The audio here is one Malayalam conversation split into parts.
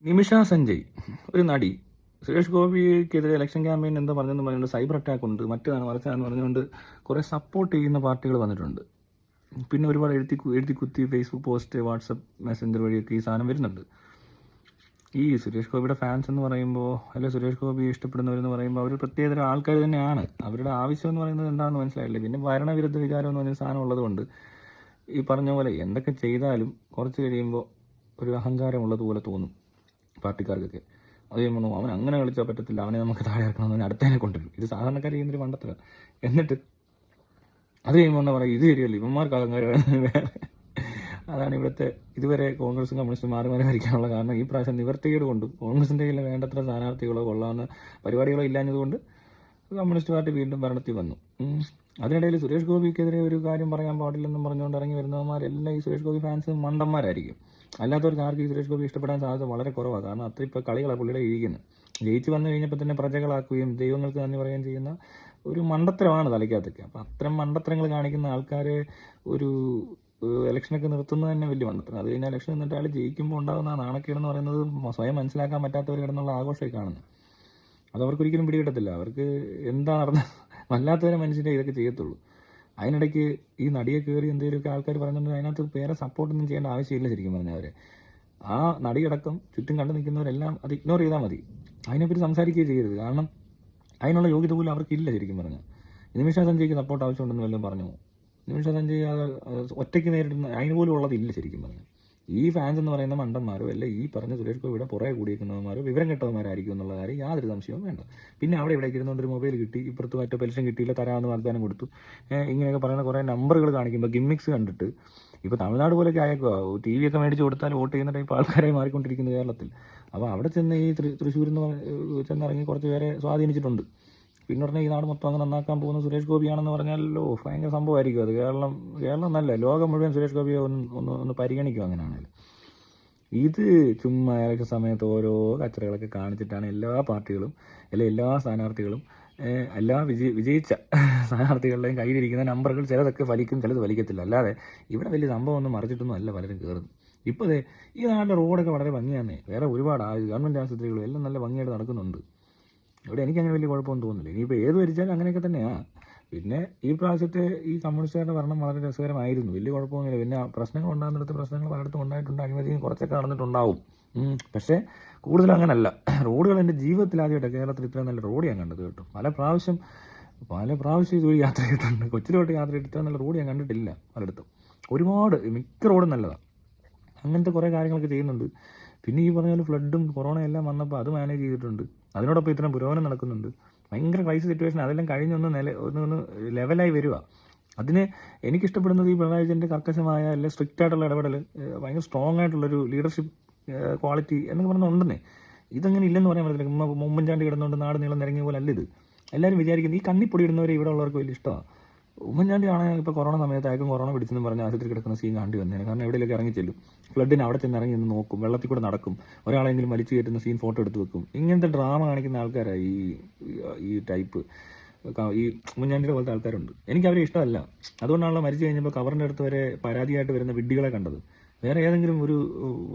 നിമിഷ സഞ്ജയ് ഒരു നടി സുരേഷ് ഗോപിക്കെതിരെ ഇലക്ഷൻ ക്യാമ്പയിൻ എന്താ പറഞ്ഞെന്ന് പറഞ്ഞുകൊണ്ട് സൈബർ അറ്റാക്ക് ഉണ്ട് മറ്റേതാണ് മറിച്ചാന്ന് പറഞ്ഞുകൊണ്ട് കുറേ സപ്പോർട്ട് ചെയ്യുന്ന പാർട്ടികൾ വന്നിട്ടുണ്ട്. പിന്നെ ഒരുപാട് എഴുതി കുത്തി ഫേസ്ബുക്ക് പോസ്റ്റ് വാട്സപ്പ് മെസ്സഞ്ചർ വഴിയൊക്കെ ഈ സാധനം വരുന്നുണ്ട്. ഈ സുരേഷ് ഗോപിയുടെ ഫാൻസ് എന്ന് പറയുമ്പോൾ അല്ലെങ്കിൽ സുരേഷ് ഗോപി ഇഷ്ടപ്പെടുന്നവരെന്ന് പറയുമ്പോൾ അവർ പ്രത്യേകതരം ആൾക്കാർ തന്നെയാണ്. അവരുടെ ആവശ്യം എന്ന് പറയുന്നത് എന്താണെന്ന് മനസ്സിലായില്ലേ. പിന്നെ ഭരണവിരുദ്ധ വികാരം എന്ന് പറഞ്ഞ സാധനം ഉള്ളതുകൊണ്ട് ഈ പറഞ്ഞ പോലെ എന്തൊക്കെ ചെയ്താലും കുറച്ച് കഴിയുമ്പോൾ ഒരു അഹങ്കാരം ഉള്ളതുപോലെ തോന്നും പാർട്ടിക്കാർക്കൊക്കെ. അത് ചെയ്യുമ്പോൾ അവൻ അങ്ങനെ കളിച്ചാൽ പറ്റത്തില്ല, അവനെ നമുക്ക് താഴെ ഇറക്കണമെന്ന് അടുത്തതിനെ കൊണ്ടുവരും. ഇത് സാധാരണക്കാർ ചെയ്യുന്നൊരു പണ്ടത്ര. എന്നിട്ട് അത് കഴിയുമ്പോൾ എന്താ പറയുക, ഇത് ശരിയല്ല, ഇവന്മാർക്ക് അഹങ്കാരം വേറെ. അതാണ് ഇവിടുത്തെ ഇതുവരെ കോൺഗ്രസും കമ്മ്യൂണിസ്റ്റും മാറി മാറി ഭരിക്കാനുള്ള കാരണം. ഈ പ്രാവശ്യം നിവർത്തികേട് കൊണ്ടും കോൺഗ്രസിൻ്റെ കയ്യിൽ വേണ്ടത്ര സ്ഥാനാർത്ഥികളോ കൊള്ളാവുന്ന പരിപാടികളോ ഇല്ലാഞ്ഞതുകൊണ്ട് കമ്മ്യൂണിസ്റ്റ് പാർട്ടി വീണ്ടും ഭരണത്തിൽ വന്നു. അതിനിടയിൽ സുരേഷ് ഗോപിക്കെതിരെ ഒരു കാര്യം പറയാൻ പാടില്ലെന്നും പറഞ്ഞുകൊണ്ട് ഇറങ്ങി വരുന്നവന്മാരെല്ലാം ഈ സുരേഷ് ഗോപി ഫാൻസ് മണ്ടന്മാരായിരിക്കും. അല്ലാത്തവർക്ക് ആർക്കും ഈ സുരേഷ് ഗോപി ഇഷ്ടപ്പെടാൻ സാധ്യത വളരെ കുറവാണ്. കാരണം അത്ര ഇപ്പോൾ കളികളാണ് പുള്ളിയുടെ ഇരിക്കുന്നത്. ജയിച്ച് വന്നു കഴിഞ്ഞപ്പോൾ തന്നെ പ്രജകളാക്കുകയും ദൈവങ്ങൾക്ക് നന്ദി പറയുകയും ചെയ്യുന്ന ഒരു മണ്ടത്തരമാണ് തലയ്ക്കകത്തൊക്കെ. അപ്പം അത്തരം മണ്ടത്തരങ്ങൾ കാണിക്കുന്ന ആൾക്കാരെ ഒരു ഇലക്ഷനൊക്കെ നിർത്തുന്നത് തന്നെ വലിയ മണ്ടത്തരം. അത് കഴിഞ്ഞാൽ ഇലക്ഷൻ നിന്നിട്ട് അയാൾ ജയിക്കുമ്പോൾ ഉണ്ടാകുന്ന നാണക്കേടെന്ന് പറയുന്നത് സ്വയം മനസ്സിലാക്കാൻ പറ്റാത്തവർ കിടന്നുള്ള ആഘോഷമായി കാണുന്നത്. അത് അവർക്കൊരിക്കലും പിടികിട്ടത്തില്ല. അവർക്ക് എന്താ നടന്നത് വല്ലാത്തവരെ മനുഷ്യരെ ഇതൊക്കെ ചെയ്യത്തുള്ളൂ. അതിനിടയ്ക്ക് ഈ നടിയെ കയറി എന്തെങ്കിലുമൊക്കെ ആൾക്കാർ പറഞ്ഞിട്ടുണ്ട്. അതിനകത്ത് വേറെ സപ്പോർട്ടൊന്നും ചെയ്യേണ്ട ആവശ്യമില്ല. ശരിക്കും പറഞ്ഞവരെ ആ നടിയടക്കം ചുറ്റും കണ്ടു നിൽക്കുന്നവരെല്ലാം അത് ഇഗ്നോർ ചെയ്താൽ മതി. അതിനെപ്പറ്റി സംസാരിക്കുകയും ചെയ്യരുത്. കാരണം അതിനുള്ള യോഗ്യത പോലും അവർക്കില്ല. ശരിക്കും പറഞ്ഞാൽ നിമിഷ സഞ്ജയ്ക്ക് സപ്പോർട്ട് ആവശ്യമുണ്ടെന്ന് വല്ലതും പറഞ്ഞു. നിമിഷ സഞ്ജയ് അത് ഒറ്റയ്ക്ക് നേരിടുന്ന അതിന് പോലും ഉള്ളതില്ല. ശരിക്കും പറഞ്ഞാൽ ഈ ഫാൻസ് എന്ന് പറയുന്ന മണ്ടന്മാരോ അല്ല ഈ പറഞ്ഞ സുരേഷ് ഗോപിയുടെ പുറകെ കൂടിയിരിക്കുന്നവന്മാരോ വിവരം കെട്ടവന്മാരായിരിക്കും എന്നുള്ള കാര്യം യാതൊരു സംശയവും വേണ്ട. പിന്നെ അവിടെ ഇവിടെ ഇരുന്നുകൊണ്ട് ഒരു മൊബൈൽ കിട്ടി, ഇപ്പുറത്ത് മറ്റേ പെൻഷൻ കിട്ടിയില്ല, തരാമെന്ന് വാഗ്ദാനം കൊടുത്തു, ഇങ്ങനെയൊക്കെ പറയുന്ന കുറേ നമ്പറുകൾ കാണിക്കുമ്പോൾ ഗിമ്മിക്സ് കണ്ടിട്ട് ഇപ്പോൾ തമിഴ്നാട് പോലെയൊക്കെ ആയേക്കുക. ടി വി ഒക്കെ മേടിച്ച് കൊടുത്താൽ വോട്ട് ചെയ്യുന്ന ടൈപ്പ് ആൾക്കാരായി മാറിക്കൊണ്ടിരിക്കുന്നത് കേരളത്തിൽ. അപ്പോൾ അവിടെ ചെന്ന് ഈ തൃശ്ശൂരിൽ നിന്ന് ചെന്നിറങ്ങി കുറച്ച് പേരെ സ്വാധീനിച്ചിട്ടുണ്ട്. പിന്നെ പറഞ്ഞാൽ ഈ നാട് മൊത്തം അങ്ങ് നന്നാക്കാൻ പോകുന്ന സുരേഷ് ഗോപിയാണെന്ന് പറഞ്ഞാലോ ഭയങ്കര സംഭവമായിരിക്കും അത്. കേരളം നല്ല ലോകം മുഴുവൻ സുരേഷ് ഗോപിയെ ഒന്ന് പരിഗണിക്കും. അങ്ങനെയാണെങ്കിൽ ഇത് ചുമ്മാ ഇലക്ഷൻ സമയത്ത് ഓരോ കച്ചറകളൊക്കെ കാണിച്ചിട്ടാണ് എല്ലാ പാർട്ടികളും എല്ലാ സ്ഥാനാർത്ഥികളും വിജയിച്ച സ്ഥാനാർത്ഥികളുടെയും കയ്യിലിരിക്കുന്ന നമ്പറുകൾ ചിലതൊക്കെ ഫലിക്കും, ചിലത് ഫലിക്കത്തില്ല. അല്ലാതെ ഇവിടെ വലിയ സംഭവമൊന്നും മറിച്ചിട്ടൊന്നും അല്ല പലരും കയറുന്നു. ഇപ്പോൾ ഈ നാട്ടിലെ റോഡൊക്കെ വളരെ ഭംഗിയാന്നേ. വേറെ ഒരുപാട് ഗവൺമെൻറ് ആശുപത്രികളും എല്ലാം നല്ല ഭംഗിയായിട്ട് നടക്കുന്നുണ്ട്. ഇവിടെ എനിക്കങ്ങനെ വലിയ കുഴപ്പമൊന്നും തോന്നുന്നില്ല. ഇനിയിപ്പോൾ ഏത് ഭരിച്ചാലും അങ്ങനെയൊക്കെ തന്നെയാണ്. പിന്നെ ഈ പ്രാവശ്യത്തെ ഈ കമ്മ്യൂണിസ്റ്റുകാരുടെ ഭരണം വളരെ രസകരമായിരുന്നു. വലിയ കുഴപ്പമൊന്നുമില്ല. പിന്നെ പ്രശ്നങ്ങൾ ഉണ്ടാകുന്നിടത്ത് പ്രശ്നങ്ങൾ പലയിടത്തും ഉണ്ടായിട്ടുണ്ട്. അഴിമതിയും കുറച്ചൊക്കെ നടന്നിട്ടുണ്ടാവും. പക്ഷേ കൂടുതലും അങ്ങനല്ല. റോഡുകൾ എൻ്റെ ജീവിതത്തിൽ ആദ്യമായിട്ട് കേരളത്തിൽ ഇത്രയും നല്ല റോഡ് ഞാൻ കണ്ടത് കേട്ടോ. പല പ്രാവശ്യം ഇതുവഴി യാത്ര ചെയ്തിട്ടുണ്ട്. കൊച്ചിലോട്ട് യാത്ര ചെയ്തിട്ട് ഇത്ര നല്ല റോഡ് ഞാൻ കണ്ടിട്ടില്ല പലയിടത്തും. ഒരുപാട് മിക്ക റോഡും നല്ലതാണ്. അങ്ങനത്തെ കുറേ കാര്യങ്ങളൊക്കെ ചെയ്യുന്നുണ്ട്. പിന്നെ ഈ പറഞ്ഞ പോലെ ഫ്ലഡും കൊറോണയെല്ലാം വന്നപ്പോൾ അത് മാനേജ് ചെയ്തിട്ടുണ്ട്. അതിനോടൊപ്പം ഇത്രയും പുരോഗമനം നടക്കുന്നുണ്ട്. ഭയങ്കര ക്രൈസിസ് സിറ്റുവേഷൻ. അതെല്ലാം കഴിഞ്ഞൊന്ന് ഒന്ന് ലെവലായി വരിക. അതിന് എനിക്കിഷ്ടപ്പെടുന്നത് ഈ പിണറായി വിജയൻ്റെ കർക്കശമായ അല്ലെങ്കിൽ സ്ട്രിക്റ്റ് ആയിട്ടുള്ള ഇടപെടൽ, ഭയങ്കര സ്ട്രോങ് ആയിട്ടുള്ളൊരു ലീഡർഷിപ്പ് ക്വാളിറ്റി എന്നൊക്കെ പറഞ്ഞാൽ ഉണ്ടെന്നേ. ഇതങ്ങനെ ഇല്ലെന്ന് പറയാൻ പറ്റില്ല. ഉമ്മൻചാണ്ടി കിടന്നുകൊണ്ട് നാട് നീളം നിരങ്ങിയ പോലെ അല്ല ഇത്. എല്ലാവരും വിചാരിക്കുന്നത് ഈ കണ്ണിപ്പൊടി ഇടുന്നവരെ ഇവിടെ ഉള്ളവർക്ക് വലിയ ഇഷ്ടമാണ്. ഉമ്മൻചാണ്ടി ആണെങ്കിൽ ഇപ്പോൾ കൊറോണ സമയത്ത് അയക്കും കൊറോണ പിടിച്ചെന്ന് പറഞ്ഞ് ആശുപത്രി കിടക്കുന്ന സീൻ കണ്ടു വന്നേനെ. കാരണം എവിടെയൊക്കെ ഇറങ്ങി ചെല്ലും, ഫ്ലഡിന് അവിടെ ചെന്ന് ഇറങ്ങി നിന്ന് നോക്കും, വെള്ളത്തിൽ കൂടെ നടക്കും, ഒരാളെങ്കിലും വലിച്ചു കയറ്റുന്ന സീൻ ഫോട്ടോ എടുത്ത് വെക്കും. ഇങ്ങനത്തെ ഡ്രാമ കാണിക്കുന്ന ആൾക്കാരാണ് ഈ ടൈപ്പ്. ഈ ഉമ്മൻചാണ്ടിയുടെ പോലത്തെ ആൾക്കാരുണ്ട്. എനിക്കവരെ ഇഷ്ടമല്ല. അതുകൊണ്ടാണല്ലോ മരിച്ചു കഴിഞ്ഞപ്പോൾ കവറിൻ്റെ അടുത്ത് വരെ പരാതിയായിട്ട് വരുന്ന വിഡ്ഢികളെ കണ്ടത്. വേറെ ഏതെങ്കിലും ഒരു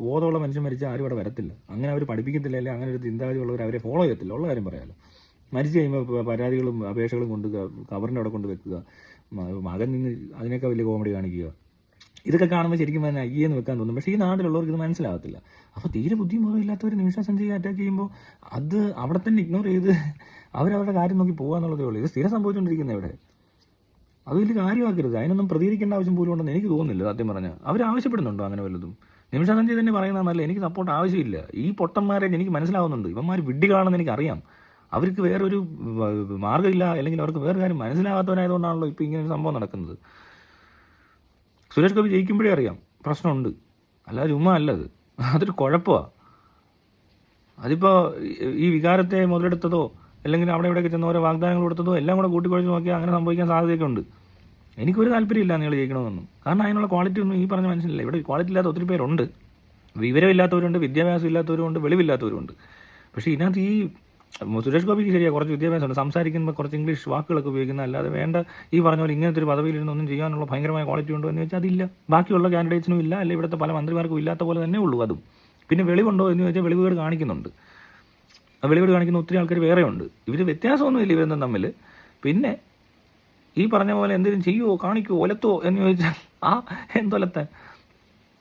ബോധമുള്ള മനുഷ്യൻ മരിച്ചാൽ ആരും അവിടെ വരത്തില്ല. അങ്ങനെ അവർ പഠിപ്പിക്കത്തില്ല, അല്ലെങ്കിൽ അങ്ങനെ ഒരു ചിന്താഗതി ഉള്ളവർ അവരെ ഫോളോ ചെയ്യത്തില്ല. ഉള്ള കാര്യം പറയാമല്ലോ. മരിച്ചു കഴിയുമ്പോൾ പരാതികളും അപേക്ഷകളും കൊണ്ട് കവറിൻ്റെ അവിടെ കൊണ്ട് വെക്കുക, മകൻ നിന്ന് അതിനൊക്കെ വലിയ കോമഡി കാണിക്കുക. ഇതൊക്കെ കാണുമ്പോൾ ശരിക്കും തന്നെ അയ്യെന്ന് വെക്കാൻ തോന്നും. പക്ഷേ ഈ നാട്ടിലുള്ളവർക്ക് ഇത് മനസ്സിലാകത്തില്ല. അപ്പോൾ തീരെ ബുദ്ധിമുട്ടില്ലാത്തവർ നിമിഷ സഞ്ജയ് അറ്റാക്ക് ചെയ്യുമ്പോൾ അത് അവിടെ തന്നെ ഇഗ്നോർ ചെയ്ത് അവരവരുടെ കാര്യം നോക്കി പോകാന്നുള്ളതേ ഉള്ളൂ. ഇത് സ്ഥിരം സംഭവിച്ചുകൊണ്ടിരിക്കുന്നത് ഇവിടെ. അത് വലിയ കാര്യമാക്കരുത്. അതിനൊന്നും പ്രതികരിക്കേണ്ട ആവശ്യം പോലും ഉണ്ടെന്ന് എനിക്ക് തോന്നുന്നില്ല. സത്യം പറഞ്ഞാൽ അവർ ആവശ്യപ്പെടുന്നുണ്ടോ അങ്ങനെ വല്ലതും? നിമിഷ സഞ്ജയ് തന്നെ പറയുന്നതല്ല, എനിക്ക് സപ്പോർട്ട് ആവശ്യമില്ല. ഈ പൊട്ടന്മാരെ എനിക്ക് മനസ്സിലാവുന്നുണ്ട്. ഇവന്മാർ വിഡ്ഢികളാണെന്ന് എനിക്കറിയാം. അവർക്ക് വേറൊരു മാർഗ്ഗമില്ല, അല്ലെങ്കിൽ അവർക്ക് വേറെ കാര്യം മനസ്സിലാകാത്തവനായതുകൊണ്ടാണല്ലോ ഇപ്പോൾ ഇങ്ങനെ ഒരു സംഭവം നടക്കുന്നത്. സുരേഷ് ഗോപി ജയിക്കുമ്പോഴേ അറിയാം പ്രശ്നമുണ്ട്, അല്ലാതെ ചുമ്മാ അല്ലത്. അതൊരു കുഴപ്പമാണ്. അതിപ്പോൾ ഈ വികാരത്തെ മുതലെടുത്തതോ അല്ലെങ്കിൽ അവിടെ ഇവിടെയൊക്കെ ചെന്ന് ഓരോ വാഗ്ദാനങ്ങൾ കൊടുത്തതോ എല്ലാം കൂടെ കൂട്ടിക്കുഴച്ച് നോക്കിയാൽ അങ്ങനെ സംഭവിക്കാൻ സാധ്യതയൊക്കെ ഉണ്ട്. എനിക്കൊരു താല്പര്യമില്ല നിങ്ങൾ ജയിക്കണമെന്നൊന്നും. കാരണം അതിനുള്ള ക്വാളിറ്റി ഒന്നും ഈ പറഞ്ഞ മനുഷ്യനില്ല. ഇവിടെ ക്വാളിറ്റി ഇല്ലാത്ത ഒത്തിരി പേരുണ്ട്. വിവരമില്ലാത്തവരുണ്ട്, വിദ്യാഭ്യാസം ഇല്ലാത്തവരുണ്ട്, വെളിവില്ലാത്തവരുണ്ട്. പക്ഷേ ഇതിനകത്ത് ഈ സുരേഷ് ഗോപിക്ക് ശരിയാണ്, കുറച്ച് വിദ്യാഭ്യാസമുണ്ട്, സംസാരിക്കുമ്പോൾ കുറച്ച് ഇംഗ്ലീഷ് വാക്കുകളൊക്കെ ഉപയോഗിക്കുന്ന, അല്ലാതെ വേണ്ട ഈ പറഞ്ഞ പോലെ ഇങ്ങനത്തെ ഒരു പദവിയിലിരുന്നൊന്നും ചെയ്യാനുള്ള ഭയങ്കരമായ ക്വാളിറ്റി ഉണ്ടോ എന്ന് വെച്ചാൽ അതില്ല. ബാക്കിയുള്ള കാൻഡിഡേറ്റ്സിനും ഇല്ല, അല്ലെങ്കിൽ ഇവിടുത്തെ പല മന്ത്രിമാർക്കും ഇല്ലാത്ത പോലെ തന്നെ ഉള്ളൂ അതും. പിന്നെ വെളിവുണ്ടോ എന്ന് ചോദിച്ചാൽ വെളിവുകേട് കാണിക്കുന്നുണ്ട്. ആ വെളിവുകേട് കാണിക്കുന്ന ഒത്തിരി ആൾക്കാർ വേറെ ഉണ്ട്. ഇവർ വ്യത്യാസമൊന്നുമില്ല ഇവരൊന്നും തമ്മിൽ. പിന്നെ ഈ പറഞ്ഞ പോലെ എന്തെങ്കിലും ചെയ്യുമോ, കാണിക്കുമോ, ഒലത്തോ എന്ന് ചോദിച്ചാൽ എന്തൊലത്താൻ?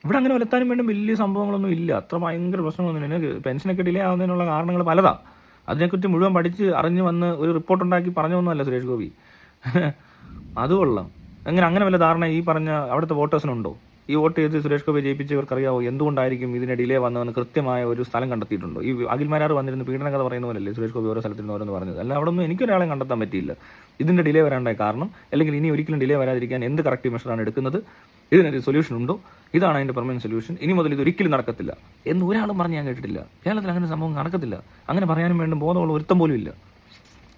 ഇവിടെ അങ്ങനെ ഒലത്താനും വേണ്ടി വലിയ സംഭവങ്ങളൊന്നും ഇല്ല. അത്ര ഭയങ്കര പ്രശ്നങ്ങളൊന്നും ഇല്ല. പെൻഷനൊക്കെ ഡിലേ ആവുന്നതിനുള്ള കാരണങ്ങൾ പലതാണ്. അതിനെക്കുറിച്ച് മുഴുവൻ പഠിച്ച് അറിഞ്ഞു വന്ന് ഒരു റിപ്പോർട്ട് ഉണ്ടാക്കി പറഞ്ഞൊന്നുമല്ല സുരേഷ് ഗോപി. അത് കൊള്ളാം. അങ്ങനെ വല്ല ധാരണ ഈ പറഞ്ഞ അവിടുത്തെ വോട്ടേഴ്സിനുണ്ടോ? ഈ വോട്ട് ചെയ്ത് സുരേഷ് ഗോപി ജയിപ്പിച്ചവർക്കറിയാവോ എന്തുകൊണ്ടായിരിക്കും ഇതിന് ഡിലേ വന്നതെന്ന് കൃത്യമായ ഒരു സ്ഥലം കണ്ടെത്തിയിട്ടുണ്ടോ? ഈ അഖിൽമാരാർ വന്നിരുന്ന പീഡന കഥ പറയുന്ന പോലല്ലേ സുരേഷ് ഗോപി ഓരോ സ്ഥലത്തിന് ഓരോന്ന് പറഞ്ഞത്? അല്ല, അവിടെ ഒന്നും എനിക്കൊരാളെ കണ്ടെത്താൻ പറ്റിയില്ല ഇതിൻ്റെ ഡിലേ വരാണ്ടായ കാരണം, അല്ലെങ്കിൽ ഇനി ഒരിക്കലും ഡിലേ വരാതിരിക്കാൻ എന്ത് കറക്റ്റീവ് മെഷറാണ് എടുക്കുന്നത്, ഇതിനൊരു സൊല്യൂഷൻ ഉണ്ടോ, ഇതാണ് അതിൻ്റെ പെർമനന്റ് സൊല്യൂഷൻ, ഇനി മുതൽ ഇത് ഒരിക്കലും നടക്കത്തില്ല എന്ന് ഒരാളും പറഞ്ഞ് ഞാൻ കേട്ടിട്ടില്ല. കേരളത്തിൽ അങ്ങനെ സംഭവം നടക്കത്തില്ല. അങ്ങനെ പറയാനും വേണ്ട ബോധമുള്ള ഒരുത്തം പോലും ഇല്ല.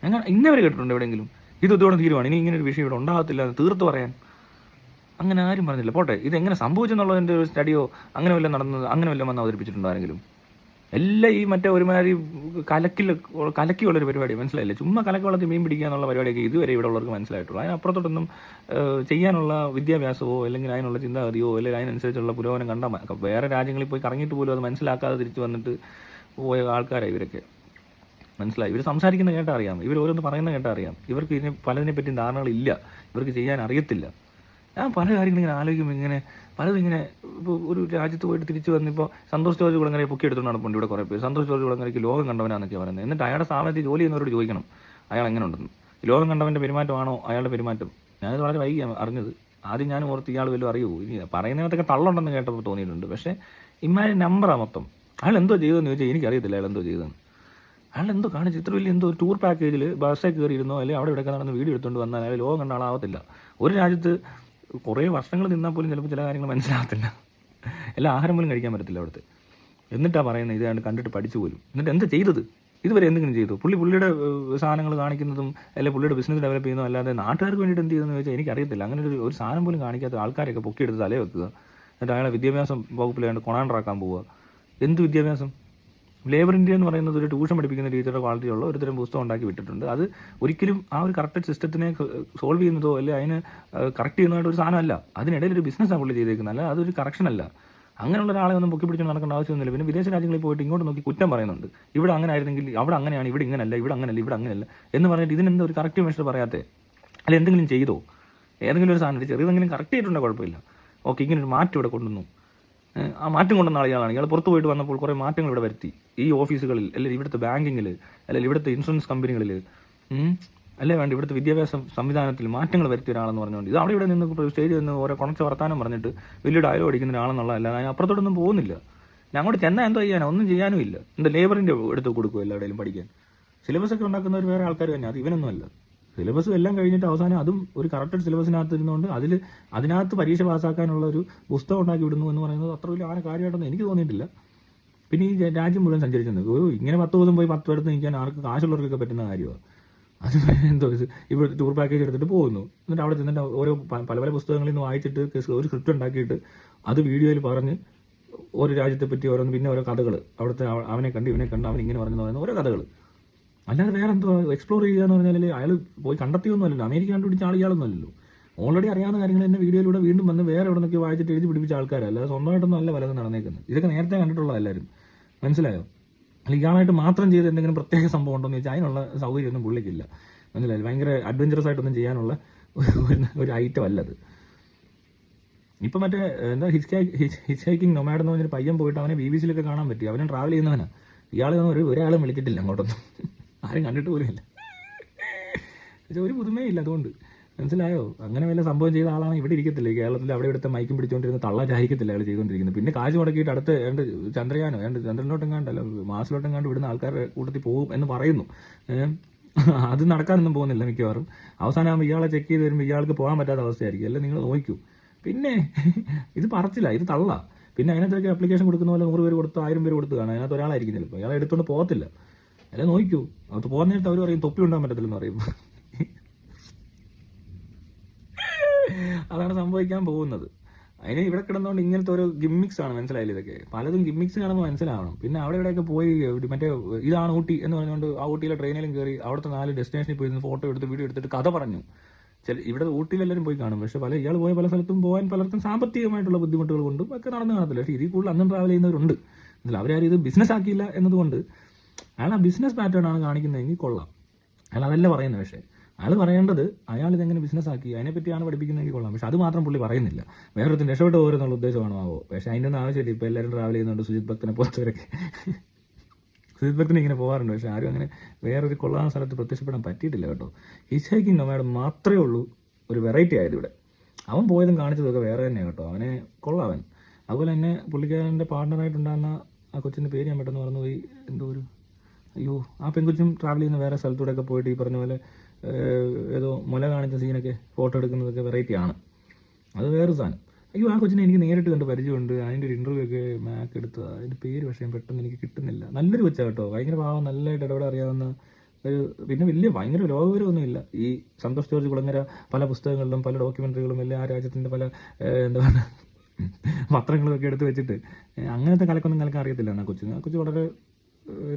അങ്ങനെ ഇന്നവരെ കേട്ടിട്ടുണ്ട് എവിടെയെങ്കിലും ഇതോടെ തീരുവാണ്, ഇനി ഇങ്ങനെ ഒരു വിഷയം ഇവിടെ ഉണ്ടാകത്തില്ല എന്ന് തീർത്ത് പറയാൻ? അങ്ങനെ ആരും പറഞ്ഞില്ല. പോട്ടെ, ഇതെങ്ങനെ സംഭവിച്ചെന്നുള്ളതിൻ്റെ ഒരു സ്റ്റഡിയോ അങ്ങനെ വല്ല നടന്നത്, അങ്ങനെ വല്ലതും വന്ന് അവതരിപ്പിച്ചിട്ടുണ്ടോ ആരെങ്കിലും? എല്ലാം ഈ മറ്റേ ഒരുമാതിരി കലക്കിയുള്ളൊരു പരിപാടി, മനസ്സിലായില്ലേ? ചുമ്മാ കലക്കി വളർത്തി മീൻ പിടിക്കുക എന്നുള്ള പരിപാടിയൊക്കെ ഇതുവരെ ഇവിടെ ഉള്ളവർക്ക് മനസ്സിലായിട്ടുള്ളൂ. അതിനപ്പുറത്തോട്ടൊന്നും ചെയ്യാനുള്ള വിദ്യാഭ്യാസമോ അല്ലെങ്കിൽ അതിനുള്ള ചിന്താഗതിയോ അല്ലെങ്കിൽ അതിനനുസരിച്ചുള്ള പുരോഗമനം കണ്ടാൽ വേറെ രാജ്യങ്ങളിൽ പോയി കറങ്ങിയിട്ട് പോലും അത് മനസ്സിലാക്കാതെ തിരിച്ച് വന്നിട്ട് പോയ ആൾക്കാരാണ് ഇവരൊക്കെ. മനസ്സിലായി? ഇവർ സംസാരിക്കുന്ന കേട്ടാൽ അറിയാം, ഇവർ ഓരോന്ന് പറയുന്ന കേട്ടാൽ അറിയാം. ഇവർക്ക് ഇതിനെ പലതിനെ പറ്റി ധാരണകളില്ല, ഇവർക്ക് ചെയ്യാൻ അറിയത്തില്ല. ഞാൻ പല കാര്യങ്ങളും ഇങ്ങനെ ആലോചിക്കുമ്പോൾ ഇങ്ങനെ പലതും ഇങ്ങനെ ഇപ്പോൾ ഒരു രാജ്യത്ത് പോയിട്ട് തിരിച്ച് വന്നിപ്പോൾ സന്തോഷ് ജോർജ് കുളങ്ങരയെ പൊക്കി എടുത്തുകൊണ്ട് നടപ്പുണ്ട് ഇവിടെ കുറേ പേര്. സന്തോഷ് ജോർജ് കുളങ്ങരയ്ക്ക് ലോകം കണ്ടവനാണെന്നൊക്കെ പറയുന്നത്. എന്നിട്ട് അയാളുടെ സ്ഥാപനത്തിൽ ജോലി ചെയ്യുന്നവരോട് ചോദിക്കണം അയാൾ എങ്ങനെ ഉണ്ടെന്ന്. ലോകം കണ്ടവൻ്റെ പെരുമാറ്റമാണോ അയാളുടെ പെരുമാറ്റം? ഞാനത് വളരെ വൈകിയാണ് അറിഞ്ഞത്. ആദ്യം ഞാൻ ഓർത്ത് ഇയാൾ വല്ലതും അറിയുമോ, ഇനി പറയുന്നതിനകത്തൊക്കെ തള്ളുണ്ടെന്ന് കേട്ടപ്പോൾ തോന്നിയിട്ടുണ്ട്. പക്ഷേ ഇമാതിരി നമ്പറാണ് മൊത്തം. അയാൾ എന്തോ ചെയ്തതെന്ന് ചോദിച്ചാൽ എനിക്കറിയത്തില്ല അയാൾ എന്തോ ചെയ്തതെന്ന്. അയാൾ എന്തോ കാണിച്ച് ഇത്ര വലിയ എന്തോ ടൂർ പാക്കേജിൽ ബസ്സിൽ കയറിയിരുന്നോ അല്ലെങ്കിൽ അവിടെ ഇവിടെ നടന്ന് വീഡിയോ എടുത്തുകൊണ്ട് വന്നാൽ അയാൾ ലോകം കണ്ട ആളാവത്തില്ല. ഒരു രാജ്യത്ത് കുറേ വർഷങ്ങൾ നിന്നാൽ പോലും ചിലപ്പോൾ ചില കാര്യങ്ങൾ മനസ്സിലാകത്തില്ല. എല്ലാം ആഹാരം പോലും കഴിക്കാൻ പറ്റത്തില്ല അവിടുത്തെ. എന്നിട്ടാണ് പറയുന്നത് ഇതാണ്ട് കണ്ടിട്ട് പഠിച്ചു പോലും. എന്നിട്ട് എന്താ ചെയ്തത്? ഇതുവരെ എന്തെങ്കിലും ചെയ്തു? പുള്ളിയുടെ സാധനങ്ങൾ കാണിക്കുന്നതും അല്ലെങ്കിൽ പുള്ളിയുടെ ബിസിനസ് ഡെവലപ്പ് ചെയ്യുന്നതും അല്ലാതെ നാട്ടുകാർക്ക് വേണ്ടിയിട്ട് എന്ത് ചെയ്തെന്ന് ചോദിച്ചാൽ എനിക്കറിയത്തില്ല. അങ്ങനെ ഒരു സാധനം പോലും കാണിക്കാത്ത ആൾക്കാരൊക്കെ പൊക്കിയെടുത്ത് തലേ വെക്കുക. എന്നിട്ട് അയാളെ വിദ്യാഭ്യാസം വകുപ്പിലാണ്ട് കൊണാണ്ടറാക്കാൻ പോവുക. എന്ത് വിദ്യാഭ്യാസം? ലേബർ ഇന്ത്യ എന്ന് പറയുന്നത് ഒരു ട്യൂഷൻ പഠിപ്പിക്കുന്ന ടീച്ചറുടെ ക്വാളിറ്റിയുള്ള ഒരുതരം പുസ്തകം ഉണ്ടാക്കി വിട്ടിട്ടുണ്ട്. അത് ഒരിക്കലും ആ ഒരു കറക്റ്റ് സിസ്റ്റത്തിനെ സോൾവ് ചെയ്യുന്നതോ അല്ലെങ്കിൽ അതിന് കറക്റ്റ് ചെയ്യുന്നതായിട്ട് ഒരു സാധനമല്ല. അതിനിടയിൽ ഒരു ബിസിനസ്സാണ് പുള്ളി ചെയ്തേക്കുന്നത്, അല്ല അതൊരു കറക്ഷൻ അല്ല. അങ്ങനെയുള്ള ഒരാളെ ഒന്നും പൊക്കി പിടിച്ച് നടക്കേണ്ട ആവശ്യമൊന്നുമില്ല. പിന്നെ വിദേശ രാജ്യങ്ങളിൽ പോയിട്ട് ഇങ്ങോട്ട് നോക്കി കുറ്റം പറയുന്നുണ്ട്. ഇവിടെ അങ്ങനെ ആയിരുന്നെങ്കിൽ അവിടെ അങ്ങനെയാണ്, ഇവിടെ ഇങ്ങനെയല്ല, ഇവിടെ അങ്ങനെയല്ല, ഇവിടെ അങ്ങനെയല്ല എന്ന് പറഞ്ഞിട്ട് ഇതിനെന്താ ഒരു കറക്റ്റ് മെഷർ പറയാത്തേ? അല്ല എന്തെങ്കിലും ചെയ്തോ? ഏതെങ്കിലും ഒരു സാധനം ചെറിയതെങ്കിലും കറക്റ്റ് ചെയ്തിട്ടുണ്ടെങ്കിൽ കുഴപ്പമില്ല. ഓക്കെ, ഇങ്ങനെ ഒരു മാറ്റം ഇവിടെ കൊണ്ടുവന്നു. ആ മാറ്റം കൊണ്ടുവന്ന ആളുകളാണ്. ഇയാൾ പുറത്ത് പോയിട്ട് വന്നപ്പോൾ കുറേ മാറ്റങ്ങൾ ഇവിടെ വരുത്തി. ഈ ഓഫീസുകളിൽ അല്ലെങ്കിൽ ഇവിടുത്തെ ബാങ്കിങ്ങിൽ അല്ലെങ്കിൽ ഇവിടുത്തെ ഇൻഷുറൻസ് കമ്പനികളിൽ അല്ലേ വേണ്ട ഇവിടുത്തെ വിദ്യാഭ്യാസ സംവിധാനത്തിൽ മാറ്റങ്ങൾ വരുത്തിയ ഒരാളെന്ന് പറഞ്ഞുകൊണ്ട് ഇത് അവിടെ ഇവിടെ നിന്ന് സ്റ്റേജിൽ നിന്ന് ഓരോ കുണച്ച വർത്താനം പറഞ്ഞിട്ട് വലിയ ഡയലോഗ് അടിക്കുന്ന ഒരാളെന്നുള്ളതല്ല. അതിന് അപ്പുറത്തോട്ടൊന്നും പോകുന്നില്ല. ഞങ്ങോട്ട് ചെന്നാൽ എന്തോ ചെയ്യാനോ? ഒന്നും ചെയ്യാനും ഇല്ല. എന്താ ലേബറിൻ്റെ എടുത്ത് കൊടുക്കുമോ എല്ലാവരുടെയും പഠിക്കാൻ? സിലബസ് ഒക്കെ ഉണ്ടാക്കുന്നവർ വേറെ ആൾക്കാർ തന്നെ, അത് ഇവനൊന്നും അല്ല. സിലബസ് എല്ലാം കഴിഞ്ഞിട്ട് അവസാനം അതും ഒരു കറക്റ്റഡ് സിലബസിനകത്ത് ഇരുന്നുകൊണ്ട് അതിനകത്ത് പരീക്ഷ പാസ്സാക്കാനുള്ള ഒരു പുസ്തകം ഉണ്ടാക്കി വിടുന്നു എന്ന് പറയുന്നത് അത്ര വലിയ കാര്യമായിട്ടൊന്നും എനിക്ക് തോന്നിയിട്ടില്ല. പിന്നെ ഈ രാജ്യം മുഴുവൻ സഞ്ചരിച്ചത് ഇങ്ങനെ 10 ദിവസം പോയി 10 എടുത്ത് നിൽക്കാൻ ആർക്ക് കാശുള്ളവർക്കൊക്കെ പറ്റുന്ന കാര്യമാണ്. അത് എന്തോ ഇവിടെ ടൂർ പാക്കേജ് എടുത്തിട്ട് പോകുന്നു. എന്നിട്ട് അവിടെ ചെന്നിട്ട് ഓരോ പല പല പുസ്തകങ്ങളിൽ നിന്ന് വായിച്ചിട്ട് ഒരു സ്ക്രിപ്റ്റ് ഉണ്ടാക്കിയിട്ട് അത് വീഡിയോയിൽ പറഞ്ഞ് ഓരോ രാജ്യത്തെ പറ്റി ഓരോന്ന് പിന്നെ ഓരോ കഥകൾ അവിടുത്തെ അവനെ കണ്ട് ഇവനെ കണ്ട് അവൻ ഇങ്ങനെ പറഞ്ഞു പറയുന്ന ഓരോ കഥകൾ. അല്ലാതെ വേറെ എന്തോ എക്സ്പ്ലോർ ചെയ്യുക എന്ന് പറഞ്ഞാൽ അയാൾ പോയി കണ്ടെത്തിയൊന്നുമല്ലല്ലോ. അമേരിക്ക കണ്ടുപിടിച്ച ആൾ ഇയാളൊന്നുമല്ലോ. ഓൾറെഡി അറിയാവുന്ന കാര്യങ്ങൾ തന്നെ വീഡിയോയിലൂടെ വീണ്ടും വന്ന് വേറെ എവിടെ നിന്നൊക്കെ വായിച്ചിട്ട് എഴുതി പിടിപ്പിച്ച ആൾക്കാരല്ല. അല്ലാതെ സ്വന്തമായിട്ടൊന്നും അല്ല പലതും നടന്നേക്കുന്നത്. ഇതൊക്കെ നേരത്തെ കണ്ടിട്ടുള്ള എല്ലാവരും. മനസ്സിലായോ? അല്ലെങ്കിൽ ഇയാളായിട്ട് മാത്രം ചെയ്ത് എന്തെങ്കിലും പ്രത്യേക സംഭവം ഉണ്ടോ എന്ന് ചോദിച്ചാൽ അതിനുള്ള സൗകര്യമൊന്നും പുള്ളിക്കില്ല. മനസ്സിലായി? ഭയങ്കര അഡ്വഞ്ചറസ് ആയിട്ടൊന്നും ചെയ്യാനുള്ള ഒരു ഐറ്റം അല്ലത്. ഇപ്പം മറ്റേ എന്താ ഹിച്ച് ഹൈക്കിംഗ് നൊമാഡ് എന്ന് പറഞ്ഞൊരു പയ്യൻ പോയിട്ട് അവനെ BBC-ലൊക്കെ കാണാൻ പറ്റി. അവനെ ട്രാവൽ ചെയ്യുന്നവനാണ്. ഇയാളൊന്നും ഒരാളും വിളിച്ചിട്ടില്ല അങ്ങോട്ടൊന്നും. ആരും കണ്ടിട്ട് പോലുമില്ല. പക്ഷെ ഒരു പുതുമേ ഇല്ല. അതുകൊണ്ട് മനസ്സിലായോ? അങ്ങനെ വല്ല സംഭവം ചെയ്ത ആളാണ് ഇവിടെ ഇരിക്കത്തില്ല. കേരളത്തിൽ അവിടെ ഇവിടുത്തെ മൈക്കും പിടിച്ചുകൊണ്ടിരുന്ന തള്ളാചാരിക്കത്തില്ല അയാൾ ചെയ്തുകൊണ്ടിരിക്കുന്നത്. പിന്നെ കാശ് മുടക്കിയിട്ട് അടുത്ത് ചന്ദ്രയാനോ ചന്ദ്രനിലോട്ടും കണ്ടല്ലോ മാസിലോട്ടും കണ്ട് വിടുന്ന ആൾക്കാരുടെ കൂട്ടത്തിൽ പോകും എന്ന് പറയുന്നു. അത് നടക്കാനൊന്നും പോകുന്നില്ല മിക്കവാറും. അവസാനമാകുമ്പോൾ ഇയാളെ ചെക്ക് ചെയ്ത് വരുമ്പോൾ ഇയാൾക്ക് പോകാൻ പറ്റാത്ത അവസ്ഥയായിരിക്കും. അല്ല നിങ്ങൾ നോക്കൂ. പിന്നെ ഇത് പറച്ചില്ല, ഇത് തള്ള. പിന്നെ അതിനകത്തൊക്കെ ആപ്ലിക്കേഷൻ കൊടുക്കുന്ന പോലെ 100 പേര് കൊടുത്ത് 1000 പേര് കൊടുത്ത് കാണാം. അതിനകത്ത് ഒരാളായിരിക്കും ചിലപ്പോൾ. ഇയാളെ എടുത്തുകൊണ്ട് പോകത്തില്ല. അല്ലെ നോക്കൂ. അത് പോകുന്നതായിട്ട് അവർ പറയും തൊപ്പി ഉണ്ടാകാൻ പറ്റത്തില്ലെന്ന് പറയും. അതാണ് സംഭവിക്കാൻ പോകുന്നത്. അതിന് ഇവിടെ കിടന്നുകൊണ്ട് ഇങ്ങനത്തെ ഓരോ ഗിമ്മിക്സ് ആണ്. മനസ്സിലായില്ല? ഇതൊക്കെ പലതും ഗിമ്മിക്സ് ആണെന്ന് മനസ്സിലാവണം. പിന്നെ അവിടെ ഇവിടെയൊക്കെ പോയി മറ്റേ ഇതാണ് ഊട്ടി എന്ന് പറഞ്ഞുകൊണ്ട് ആ ഊട്ടിയിലെ ട്രെയിനിലും കയറി അവിടുത്തെ 4 ഡെസ്റ്റിനേഷനിൽ പോയി ഫോട്ടോ എടുത്ത് വീഡിയോ എടുത്തിട്ട് കഥ പറഞ്ഞു. ഇവിടെ ഊട്ടിയിലെല്ലാവരും പോയി കാണും. പക്ഷെ ഇയാൾ പോയ പല സ്ഥലത്തും പോകാൻ പലർക്കും സാമ്പത്തികമായിട്ടുള്ള ബുദ്ധിമുട്ടുകൾ കൊണ്ടും ഒക്കെ നടന്നു കാണത്തില്ല. പക്ഷേ ഇതിൽ കൂടുതൽ അന്നും ട്രാവൽ ചെയ്യുന്നവരുണ്ട്. മനസ്സിലായി. അവരാരും ഇത് ബിസിനസ് ആക്കിയില്ല എന്നതുകൊണ്ട് അയാൾ ആ ബിസിനസ് പാറ്റേൺ ആണ് കാണിക്കുന്നതെങ്കിൽ കൊള്ളാം. അയാൾ അതല്ല പറയുന്നത്. പക്ഷേ അയാൾ പറയേണ്ടത് അയാൾ ഇതെങ്ങനെ ബിസിനസ് ആക്കി അതിനെപ്പറ്റിയാണ് പഠിപ്പിക്കുന്നതെങ്കിൽ കൊള്ളാം. പക്ഷെ അത് മാത്രം പുള്ളി പറയുന്നില്ല. വേറൊരുത്തിന് രക്ഷപ്പെട്ട് പോരെന്നുള്ള ഉദ്ദേശമാണോ ആവോ? പക്ഷേ അതിൻ്റെ ഒന്നും ആവശ്യമില്ല. ഇപ്പോൾ എല്ലാവരും ട്രാവൽ ചെയ്യുന്നുണ്ട്. സുജിത് ഭക്തനെ പോലത്തവരൊക്കെ സുജിത് ഭക്തന് ഇങ്ങനെ പോകാറുണ്ട്. പക്ഷേ ആരും അങ്ങനെ വേറൊരു കൊള്ളാവുന്ന സ്ഥലത്ത് പ്രത്യക്ഷപ്പെടാൻ പറ്റിയിട്ടില്ല കേട്ടോ. ഹിച്ച് ഹൈക്കിംഗ് നൊമാഡ് മാത്രമേ ഉള്ളൂ ഒരു വെറൈറ്റി ആയത് ഇവിടെ. അവൻ പോയതും കാണിച്ചതൊക്കെ വേറെ തന്നെയാണ് കേട്ടോ. അവനെ കൊള്ളാവൻ. അതുപോലെ തന്നെ പുള്ളിക്കാരൻ്റെ പാർട്ണറായിട്ടുണ്ടാകുന്ന ആ കൊച്ചിൻ്റെ പേര് ഞാൻ പെട്ടെന്ന് മറന്നുപോയി. എന്തോ ഒരു അയ്യോ, ആ പെൺകൊച്ചും ട്രാവൽ ചെയ്യുന്ന വേറെ സ്ഥലത്തൂടെയൊക്കെ പോയിട്ട് ഈ പറഞ്ഞ പോലെ ഏതോ മുല കാണിച്ച സീനൊക്കെ ഫോട്ടോ എടുക്കുന്നതൊക്കെ വെറൈറ്റി ആണ്. അത് വേറൊരു സാധനം. അയ്യോ, ആ കൊച്ചിനെ എനിക്ക് നേരിട്ട് കണ്ട് പരിചയമുണ്ട്. അതിൻ്റെ ഒരു ഇൻ്റർവ്യൂ ഒക്കെ മാക്ക് എടുത്ത അതിൻ്റെ പേര് പക്ഷേ പെട്ടെന്ന് എനിക്ക് കിട്ടുന്നില്ല. നല്ലൊരു കൊച്ചാണ് കേട്ടോ. ഭയങ്കര പാവം, നല്ലതായിട്ട് ഇടപെടാൻ അറിയാവുന്ന ഒരു, പിന്നെ വലിയ ഭയങ്കര ലോകവിവരമൊന്നുമില്ല. ഈ സന്തോഷ് ജോർജ് കുളങ്ങര പല പുസ്തകങ്ങളിലും പല ഡോക്യുമെൻ്ററികളും എല്ലാം ആ രാജ്യത്തിൻ്റെ പല എന്താ പറയുക പത്രങ്ങളൊക്കെ എടുത്ത് വെച്ചിട്ട് അങ്ങനത്തെ കലക്കൊന്നും കലക്കാൻ അറിയത്തില്ല. എന്നാൽ ആ കൊച്ചു വളരെ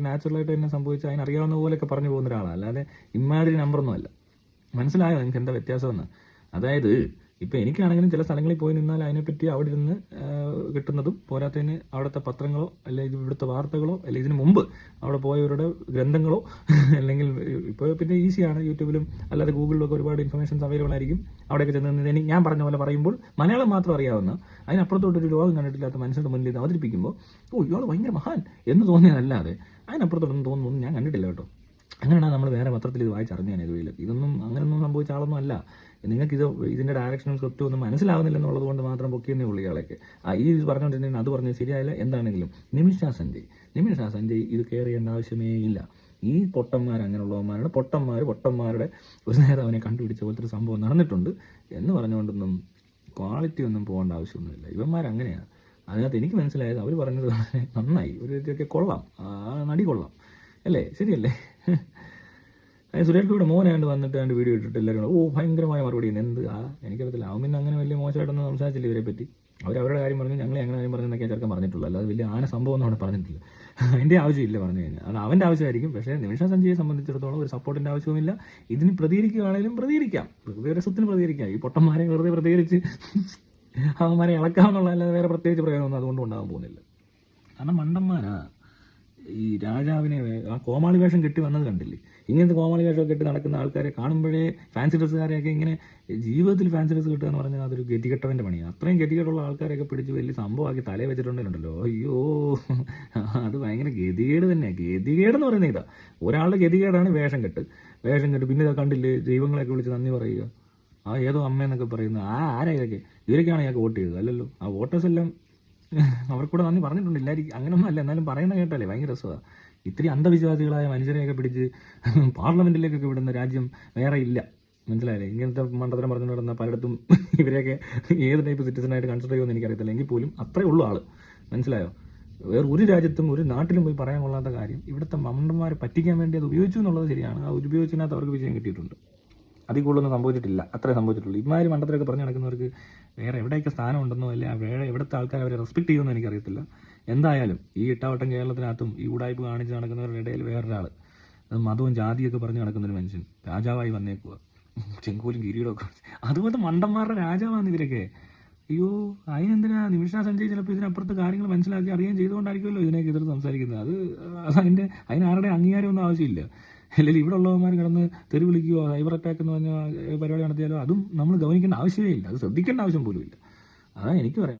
നാച്ചുറലായിട്ട് തന്നെ സംഭവിച്ച് അതിനറിയാവുന്ന പോലെയൊക്കെ പറഞ്ഞു പോകുന്ന ഒരാളാണ്. അല്ലാതെ ഇമാതിരി നമ്പറൊന്നും അല്ല. മനസ്സിലായോ നിങ്ങൾക്ക് എന്താ വ്യത്യാസമെന്ന്? അതായത് ഇപ്പോൾ എനിക്കാണെങ്കിലും ചില സ്ഥലങ്ങളിൽ പോയി നിന്നാൽ അതിനെപ്പറ്റി അവിടെ ഇരുന്ന് കിട്ടുന്നതും പോരാത്തതിന് അവിടുത്തെ പത്രങ്ങളോ അല്ലെങ്കിൽ ഇവിടുത്തെ വാർത്തകളോ അല്ലെങ്കിൽ ഇതിന് മുമ്പ് അവിടെ പോയവരുടെ ഗ്രന്ഥങ്ങളോ അല്ലെങ്കിൽ ഇപ്പോൾ പിന്നെ ഈസിയാണ് യൂട്യൂബിലും അല്ലാതെ ഗൂഗിളിലൊക്കെ ഒരുപാട് ഇൻഫർമേഷൻസ് അവൈലബിൾ ആയിരിക്കും. അവിടെയൊക്കെ ചെന്ന് ഞാൻ പറഞ്ഞ പോലെ പറയുമ്പോൾ മലയാളം മാത്രം അറിയാവുന്ന അതിനപ്പുറത്തോട്ടൊരു ലോകം കണ്ടിട്ടില്ലാത്ത മനുഷ്യരുടെ മുന്നിൽ ഇത് അവതരിപ്പിക്കുമ്പോൾ ഇയാൾ ഭയങ്കര മഹാൻ എന്ന് തോന്നിയതല്ലാതെ അതിനപ്പുറത്തോട്ടൊന്നും തോന്നുന്നു ഞാൻ കണ്ടിട്ടില്ല കേട്ടോ. അങ്ങനെയാണ് നമ്മൾ വേറെ പത്രത്തിൽ ഇത് വായിച്ചറിഞ്ഞാൽ ഇതൊന്നും അങ്ങനെയൊന്നും സംഭവിച്ച ആളൊന്നും അല്ല. നിങ്ങൾക്ക് ഇതിൻ്റെ ഡയറക്ഷനും സ്ക്രിപ്റ്റും ഒന്നും മനസ്സിലാവുന്നില്ലെന്നുള്ളത് കൊണ്ട് മാത്രം പൊക്കിയെന്നേ ഉള്ളൂ ഇയാളൊക്കെ. ഈ പറഞ്ഞുകൊണ്ടിരുന്നെങ്കിൽ അത് പറഞ്ഞത് ശരിയായില്ല. എന്താണെങ്കിലും നിമിഷ സഞ്ജയ് ഇത് കെയർ ചെയ്യേണ്ട ആവശ്യമേ ഇല്ല. ഈ പൊട്ടന്മാർ അങ്ങനെയുള്ളവന്മാരാണ്. പൊട്ടന്മാരുടെ ഒരു നേരം അവനെ കണ്ടുപിടിച്ച പോലത്തെ ഒരു സംഭവം നടന്നിട്ടുണ്ട് എന്ന് പറഞ്ഞുകൊണ്ടൊന്നും ക്വാളിറ്റി ഒന്നും പോകേണ്ട ആവശ്യമൊന്നുമില്ല. ഇവന്മാരങ്ങനെയാണ്. അതിനകത്ത് എനിക്ക് മനസ്സിലായത് അവർ പറഞ്ഞത് നന്നായി, ഒരു രീതിയൊക്കെ കൊള്ളാം, നടി കൊള്ളാം അല്ലേ, ശരിയല്ലേ? സുരേഷ് ഗോപിയുടെ മോനാണ്ട് വന്നിട്ട് ആണ്ട് വീഡിയോ ഇട്ടിട്ട് എല്ലാവരും ഭയങ്കരമായ മറുപടി എന്ത് എനിക്കറിയത്തില്ല. അവൻ പിന്നെ അങ്ങനെ വലിയ മോശമായിട്ടൊന്നും സംസാരിച്ചില്ല ഇവരെ പറ്റി. അവരുടെ കാര്യം പറഞ്ഞു, ഞങ്ങളെ അങ്ങനെ കാര്യം പറഞ്ഞെന്നൊക്കെ ചെറുക്കാൻ പറഞ്ഞിട്ടുള്ളൂ. അല്ലാതെ വലിയ സംഭവം ഒന്നും അവിടെ പറഞ്ഞിട്ടില്ല. അതിൻ്റെ ആവശ്യമില്ല പറഞ്ഞു കഴിഞ്ഞാൽ. അത് അവൻ്റെ ആവശ്യമായിരിക്കും. പക്ഷേ നിമിഷ സഞ്ജയെ സംബന്ധിച്ചിടത്തോളം ഒരു സപ്പോർട്ടിൻ്റെ ആവശ്യവുമില്ല. ഇതിന് പ്രതികരിക്കുകയാണെങ്കിലും പ്രതികരിക്കാം, രസത്തിന് പ്രതികരിക്കാം. ഈ പൊട്ടന്മാരെ വെറുതെ പ്രതികരിച്ച് അവന്മാരെ ഇളക്കാമെന്നുള്ള അല്ലാതെ വേറെ പ്രത്യേകിച്ച് പ്രയോജനമൊന്നും അതുകൊണ്ട് ഉണ്ടാകാൻ പോകുന്നില്ല. കാരണം മണ്ടന്മാരാ ഈ രാജാവിനെ ആ കോമാളി വേഷം കെട്ടി വന്നത് കണ്ടില്ലേ? ഇങ്ങനത്തെ കോമാളി വേഷമൊക്കെ കെട്ടി നടക്കുന്ന ആൾക്കാരെ കാണുമ്പോഴേ ഫാൻസി ഡ്രസ്സുകാരെയൊക്കെ ഇങ്ങനെ ജീവിതത്തിൽ ഫാൻസി ഡ്രസ്സ് കിട്ടുക എന്ന് പറഞ്ഞാൽ അതൊരു ഗതികെട്ടവൻ്റെ പണിയാണ്. അത്രയും ഗതികേടുള്ള ആൾക്കാരെയൊക്കെ പിടിച്ച് വലിയ സംഭവമാക്കി തലയിൽ വെച്ചിട്ടുണ്ടല്ലോ. അയ്യോ, അത് ഭയങ്കര ഗതികേട് തന്നെയാണ്. ഗതികേടെന്ന് പറയുന്നത് ഇതാ, ഒരാളുടെ ഗതികേടാണ് വേഷം കെട്ട്. പിന്നെ ഇതാ കണ്ടില്ലേ, ദൈവങ്ങളെയൊക്കെ വിളിച്ച് നന്ദി പറയുക, ആ ഏതോ അമ്മയെന്നൊക്കെ പറയുന്നത് ആരാ ഇതൊക്കെ? ഇവരൊക്കെയാണ് ഞങ്ങൾക്ക് വോട്ട് ചെയ്തത് അല്ലല്ലോ. ആ വോട്ടേഴ്സ് എല്ലാം അവർക്കൂടെ നന്ദി പറഞ്ഞിട്ടുണ്ട്. ഇല്ലായിരിക്കും, അങ്ങനൊന്നും അല്ല, എന്നാലും പറയുന്ന കേട്ടല്ലേ ഭയങ്കര രസമാണ്. ഇത്തിരി അന്ധവിശ്വാസികളായ മനുഷ്യരെയൊക്കെ പിടിച്ച് പാർലമെന്റിലേക്കൊക്കെ വിടുന്ന രാജ്യം വേറെ ഇല്ല. മനസ്സിലായില്ലേ? ഇങ്ങനത്തെ മണ്ടത്തരം പറഞ്ഞു നടന്ന പലയിടത്തും ഇവരെയൊക്കെ ഏത് ടൈപ്പ് സിറ്റിസണായിട്ട് കൺസിഡർ ചെയ്യുമെന്ന് എനിക്കറിയത്തില്ല. എങ്കിൽ പോലും അത്രേ ഉള്ളൂ ആള്. മനസ്സിലായോ? വേറെ ഒരു രാജ്യത്തും ഒരു നാട്ടിലും പോയി പറയാൻ കൊള്ളാത്ത കാര്യം ഇവിടുത്തെ മണ്ടന്മാരെ പറ്റിക്കാൻ വേണ്ടി അത് ഉപയോഗിച്ചു എന്നുള്ളത് ശരിയാണ്. ആ ഉപയോഗിച്ചതിനകത്ത് അവർക്ക് വിജയം കിട്ടിയിട്ടുണ്ട്. അതിൽ കൂടുതലൊന്നും സംഭവിച്ചിട്ടില്ല, അത്രേ സംഭവിച്ചിട്ടുള്ളൂ. ഇമാതിരി മണ്ടത്തിലൊക്കെ പറഞ്ഞു നടക്കുന്നവർക്ക് വേറെ എവിടെയൊക്കെ സ്ഥാനം ഉണ്ടെന്നോ അല്ലെ വേറെ എവിടുത്തെ ആൾക്കാർ അവരെ റെസ്പെക്ട് ചെയ്യുമെന്ന് എനിക്കറിയത്തില്ല. എന്തായാലും ഈ ഇട്ടാവട്ടം കേരളത്തിനകത്തും ഈ ഉടായ്പ കാണിച്ച് നടക്കുന്നവരുടെ ഇടയിൽ വേറൊരാൾ, അത് മതവും ജാതിയൊക്കെ പറഞ്ഞ് നടക്കുന്നൊരു മനുഷ്യൻ രാജാവായി വന്നേക്കുക, ചെങ്കോലും കിരീടമൊക്കെ. അതുപോലത്തെ മണ്ടന്മാരുടെ രാജാവാണ് ഇവരൊക്കെ. അയ്യോ, അതിനെന്തിനാ നിമിഷ സഞ്ജയ് ചിലപ്പോൾ ഇതിനപ്പുറത്ത് കാര്യങ്ങൾ മനസ്സിലാക്കി അറിയുകയും ചെയ്തുകൊണ്ടായിരിക്കുമല്ലോ ഇതിനൊക്കെ എതിർത്ത് സംസാരിക്കുന്നത്. അതിനാരുടെ അംഗീകാരമൊന്നും ആവശ്യമില്ല. അല്ലെങ്കിൽ ഇവിടെ ഉള്ളവന്മാർ കിടന്ന് തെറി വിളിക്കുകയോ സൈബർ അറ്റാക്ക് എന്ന് പറഞ്ഞ പരിപാടി നടത്തിയാലോ അതും നമ്മൾ ഗവനിക്കേണ്ട ആവശ്യമേ ഇല്ല. അത് ശ്രദ്ധിക്കേണ്ട ആവശ്യം പോലും ഇല്ല. അതാണ് എനിക്ക് പറയാം.